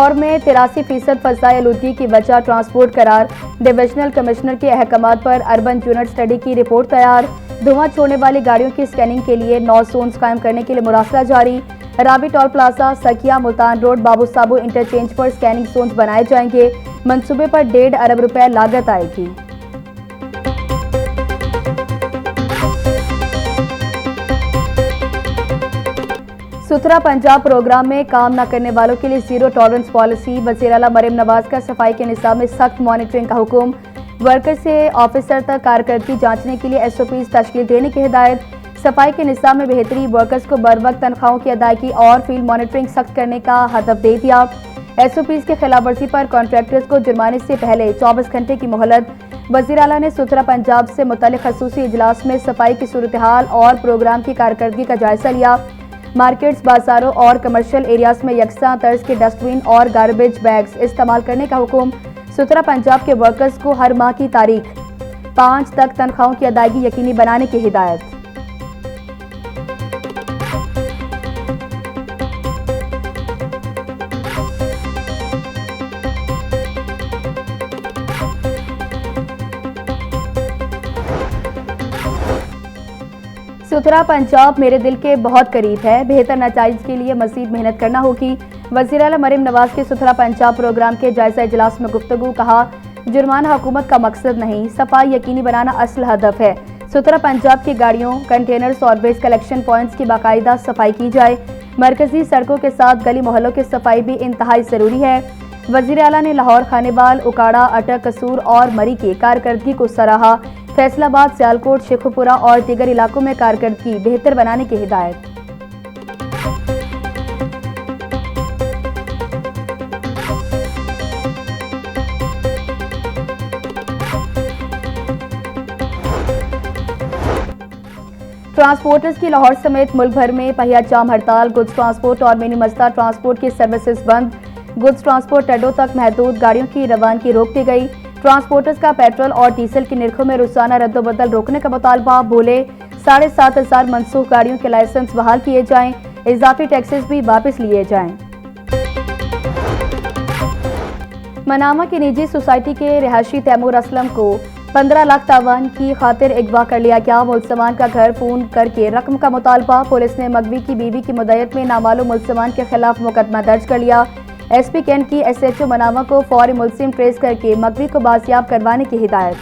लाहौर में 83% फसाई आलूदगी की वजह ट्रांसपोर्ट करार। डिविजनल कमिश्नर के अहकामात पर अर्बन यूनिट स्टडी की रिपोर्ट तैयार। धुआं छोड़ने वाली गाड़ियों की स्कैनिंग के लिए 9 जोन्स कायम करने के लिए मुरासला जारी। रावी टोल प्लाजा, सकिया, मुल्तान रोड, बाबू साबू इंटरचेंज पर स्कैनिंग जोन्स बनाए जाएंगे। मंसूबे पर 1.5 अरब रुपए लागत आएगी। सुथरा पंजाब प्रोग्राम में काम न करने वालों के लिए जीरो टॉलरेंस पॉलिसी। वज़ीर आला मरीम नवाज का सफाई के निज़ाम में सख्त मॉनिटरिंग का हुक्म। वर्कर से ऑफिसर तक कारकर्दगी जांचने के लिए SOPs तश्कील देने की हिदायत। सफाई के निज़ाम में बेहतरी, वर्कर्स को बरवक्त तनख्वाहों की अदायगी और फील्ड मॉनिटरिंग सख्त करने का हदफ दे दिया। SOPs की खिलाफवर्जी पर कॉन्ट्रैक्टर्स को जुर्माने से पहले 24 घंटे की मोहलत। वज़ीर आला ने सुथरा पंजाब से मुतल्लिक़ ख़ुसूसी इजलास में सफाई की सूरत हाल और प्रोग्राम की कारकर्दगी का जायजा लिया। मार्केट्स, बाजारों और कमर्शियल एरियाज में यकसा तर्ज के डस्टबिन और गार्बेज बैग्स इस्तेमाल करने का हुक्म। सुथरा पंजाब के वर्कर्स को हर माह की तारीख 5 तक तनख्वाहों की अदायगी यकीनी बनाने की हिदायत। सुथरा पंजाब मेरे दिल के बहुत करीब है। बेहतर नताइज के लिए मजीद मेहनत करना होगी। वज़ीर आला मरीम नवाज के सुथरा पंजाब प्रोग्राम के जायजा इजलास में गुफ्तगू। कहा, जुर्माना हुकूमत का मकसद नहीं, सफाई यकीनी बनाना असल हदफ है। सुथरा पंजाब की गाड़ियों, कंटेनर्स और वेस्ट कलेक्शन पॉइंट्स की बाकायदा सफाई की जाए। मरकजी सड़कों के साथ गली मोहल्लों की सफाई भी इंतहाई ज़रूरी है। वज़ीर आला ने लाहौर, खानेवाल, उकाड़ा, अटक, कसूर और मरी की कारकर्दगी को सराहा। फैसलाबाद, सियालकोट, शेखुपुरा और दीगर इलाकों में कारकर्दगी बेहतर बनाने की हिदायत। ट्रांसपोर्टर्स की लाहौर समेत मुल्क भर में पहिया जाम हड़ताल। गुड्स ट्रांसपोर्ट और मिनी मस्ता ट्रांसपोर्ट की सर्विसेज बंद। गुड्स ट्रांसपोर्ट अड्डों तक महदूद, गाड़ियों की रवानगी रोक दी गई। ट्रांसपोर्टर्स का पेट्रोल और डीजल की निर्खों में रोजाना रद्दोबदल रोकने का मुतालबा। बोले 7,500 मनसूख गाड़ियों के लाइसेंस बहाल किए जाएं। इजाफी टैक्सेस भी वापस लिए जाएं। मनामा की निजी सोसाइटी के रिहायशी तैमूर असलम को 15 लाख तावान की खातिर अगवा कर लिया गया। मुलजमान का घर फोन करके रकम का मुतालबा। पुलिस ने मगवी की बीवी की मुद्दत में नामालूम मुलजमान के खिलाफ मुकदमा दर्ज कर लिया। SP कैंट की SHO मनामा को फौरी मुलजिम ट्रेस करके मगवी को बाजियाब करवाने की हिदायत।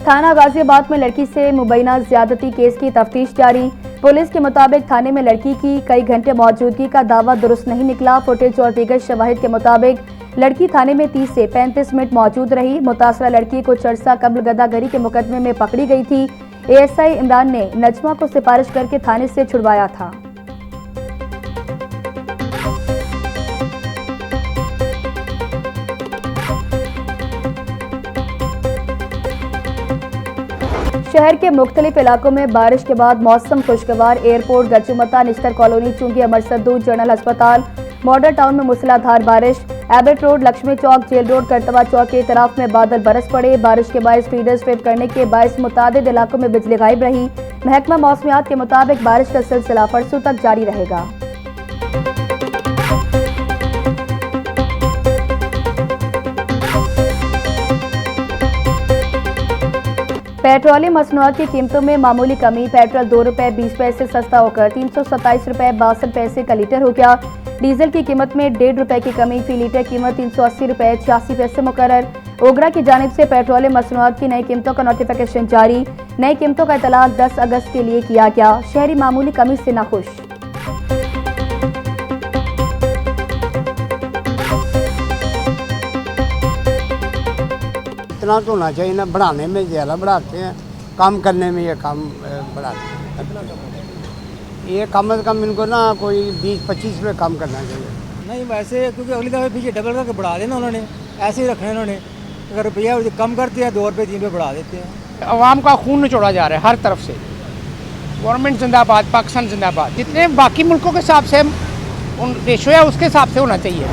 थाना गाजियाबाद में लड़की से मुबैना ज्यादती केस की तफ्तीश जारी। पुलिस के मुताबिक थाने में लड़की की कई घंटे मौजूदगी का दावा दुरुस्त नहीं निकला। फुटेज और दीगर शवाहिद के मुताबिक लड़की थाने में 30 से 35 मिनट मौजूद रही। मुतासरा लड़की को चरसा कब्ल गदागरी के मुकदमे में पकड़ी गई थी। ASI इमरान ने नजमा को सिफारिश करके थाने से छुड़वाया था। शहर के मुख्तलिफ इलाकों में बारिश के बाद मौसम खुशगवार। एयरपोर्ट, गचुमता, निश्तर कॉलोनी, चुंगी, अमरसद्दू, जनरल अस्पताल, मॉडल टाउन में मूसलाधार बारिश। एबट रोड, लक्ष्मी चौक, जेल रोड, करतबा चौक के तरफ में बादल बरस पड़े। बारिश के बायस फीडर स्ट्रिप करने के बायस मुतादिद इलाकों में बिजली गायब रही। महकमा मौसमियात के मुताबिक बारिश का सिलसिला परसों तक जारी रहेगा। पेट्रोलियम मसनूआत की कीमतों में मामूली कमी। पेट्रोल 2 रुपए 20 पैसे सस्ता होकर 327 रुपए 62 पैसे का लीटर हो गया। डीजल की कीमत में 1.5 रुपए की कमी, फी लीटर कीमत 380 रुपए 86 पैसे मुकर्रर। ओगरा की जानिब से पेट्रोलियम मसनूआत की नई कीमतों का नोटिफिकेशन जारी। नई कीमतों का इतलाक 10 अगस्त के लिए किया गया। शहरी मामूली कमी से नाखुश। इतना तो होना चाहिए ना, बढ़ाने में ज़्यादा बढ़ाते हैं, कम करने में ये कम बढ़ाते हैं। ये कम से कम इनको ना कोई 20-25 रुपये कम करना चाहिए। नहीं वैसे, क्योंकि अगली दफ़ा पीछे डबल करके बढ़ा देना उन्होंने, ऐसे ही रखना उन्होंने। अगर रुपया कम करते हैं 2 रुपये 3 रुपये बढ़ा देते हैं। अवाम का खून निचोड़ा जा रहा है हर तरफ से। गवर्नमेंट जिंदाबाद, पाकिस्तान जिंदाबाद। जितने बाकी मुल्कों के हिसाब से उन रेशो है उसके हिसाब से होना चाहिए।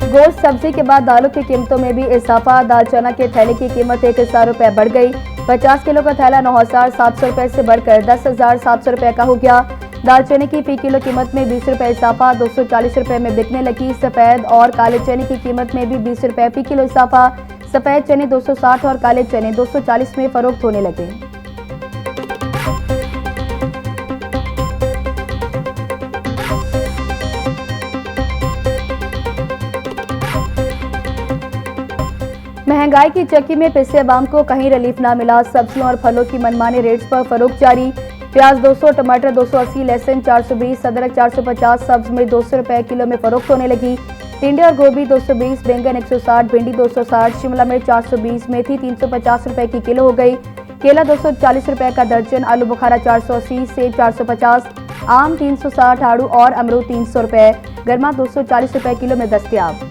गोश्त, सब्जी के बाद दालों की कीमतों में भी इजाफा। दाल चना के थैले की कीमत 1000 रुपये बढ़ गई। 50 किलो का थैला 9,700 रुपए से बढ़कर 10,700 रुपए का हो गया। दालचीनी की फी किलो कीमत में 20 रुपए इजाफा 240 रुपए में बिकने लगी। सफेद और काले चने की कीमत में भी 20 रुपए फी किलो इजाफा, सफेद चने 260 और काले चने 240 में फरोख्त होने लगे। महंगाई की चक्की में पिसे अवाम को कहीं रिलीफ ना मिला। सब्जियों और फलों की मनमाने रेट्स पर फरोख्त जारी। प्याज 200, टमाटर 280, लहसुन 420, अदरक 450, सब्ज में 200 रुपए किलो में फरोख्त होने लगी। टिंडे और गोभी 220, बैंगन 160, भिंडी 260, शिमला मिर्च 420, मेथी 350 रुपए की किलो हो गई। केला 240 रुपए का दर्जन, आलू बुखारा 480, सेब 450, आम 360, आड़ू और अमरूद 300 रुपए, गरमा 240 रुपए किलो में दस्तयाब।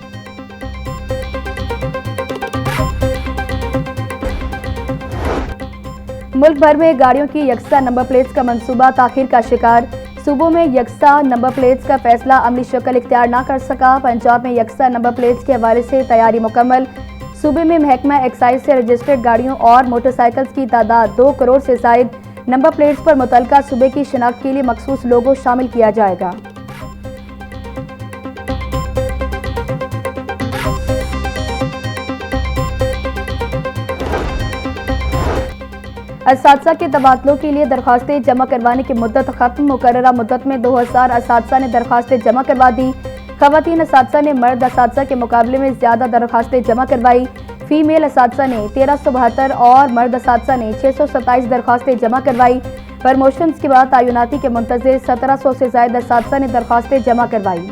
मुल्क भर में गाड़ियों की यकसा नंबर प्लेट्स का मंसूबा ताखीर का शिकार। सूबों में यकसा नंबर प्लेट्स का फैसला अमली शक्ल इख्तियार ना कर सका। पंजाब में यकसा नंबर प्लेट्स के हवाले से तैयारी मुकम्मल। सूबे में महकमा एक्साइज से रजिस्टर्ड गाड़ियों और मोटरसाइकिल्स की तादाद 2 करोड़ से जायद। नंबर प्लेट्स पर मुतल्लिका सूबे की शिनाख्त के लिए मखसूस लोगो शामिल किया जाएगा। असातिज़ा के तबादलों के लिए दरख्वास्तें जमा करवाने की मुद्दत खत्म। मुकर्ररा मुद्दत में 2000 असातिज़ा ने दरख्वास्तें जमा करवा दी। खवातीन असातिज़ा ने मर्द असातिज़ा के मुकाबले में ज्यादा दरख्वास्तें जमा करवाई। फीमेल असातिज़ा ने 1372 और मर्द असातिज़ा ने 627 दरख्वास्तें जमा करवाई। प्रमोशंस के बाद तयनाती के मुंतज़िर 1700 से ज्यादा असातिज़ा ने दरख्वास्तें जमा करवाई।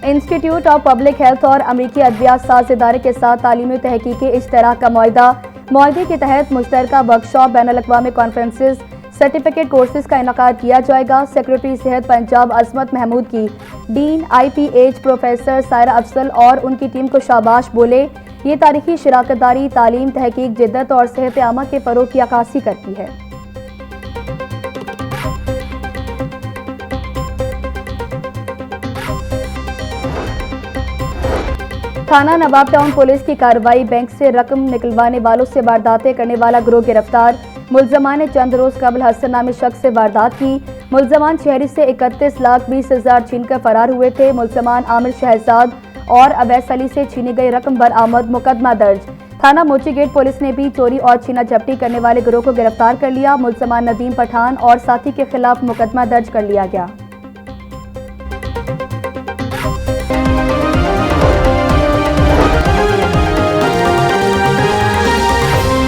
इंस्टीट्यूट ऑफ पब्लिक हेल्थ और अमरीकी अद्वियात साज इदारे के साथ तालीमी तहकीकी इश्तराक का मुआहदा। मुआहदे के तहत मुश्तरका वर्कशॉप, बैनुल-अक़वामी कॉन्फ्रेंसेस, सर्टिफिकेट कोर्सेज का इनकाद किया जाएगा। सेक्रेटरी सेहत पंजाब अजमत महमूद की dean IPH professor Saira Afzal और उनकी टीम को शाबाश बोले। ये तारीखी शराकतदारी तालीम, तहकीक, जिद्दत और सेहत आमा के फरोग की अक्कासी करती है। थाना नवाब टाउन पुलिस की कार्रवाई। बैंक से रकम निकलवाने वालों से वारदातें करने वाला गिरोह गिरफ्तार। मुलजमान ने चंद रोज कबल हसन नामी शख्स से वारदात की। मुलजमान शहरी से 31,20,000 छीनकर फरार हुए थे। मुलजमान आमिर शहजाद और अवैस अली से छीनी गई रकम बरामद। मुकदमा दर्ज। थाना मोची गेट पुलिस ने भी चोरी और छीना झपटी करने वाले गिरोह को गिरफ्तार कर लिया। मुलजमान नदीम पठान और साथी के खिलाफ मुकदमा दर्ज कर लिया गया।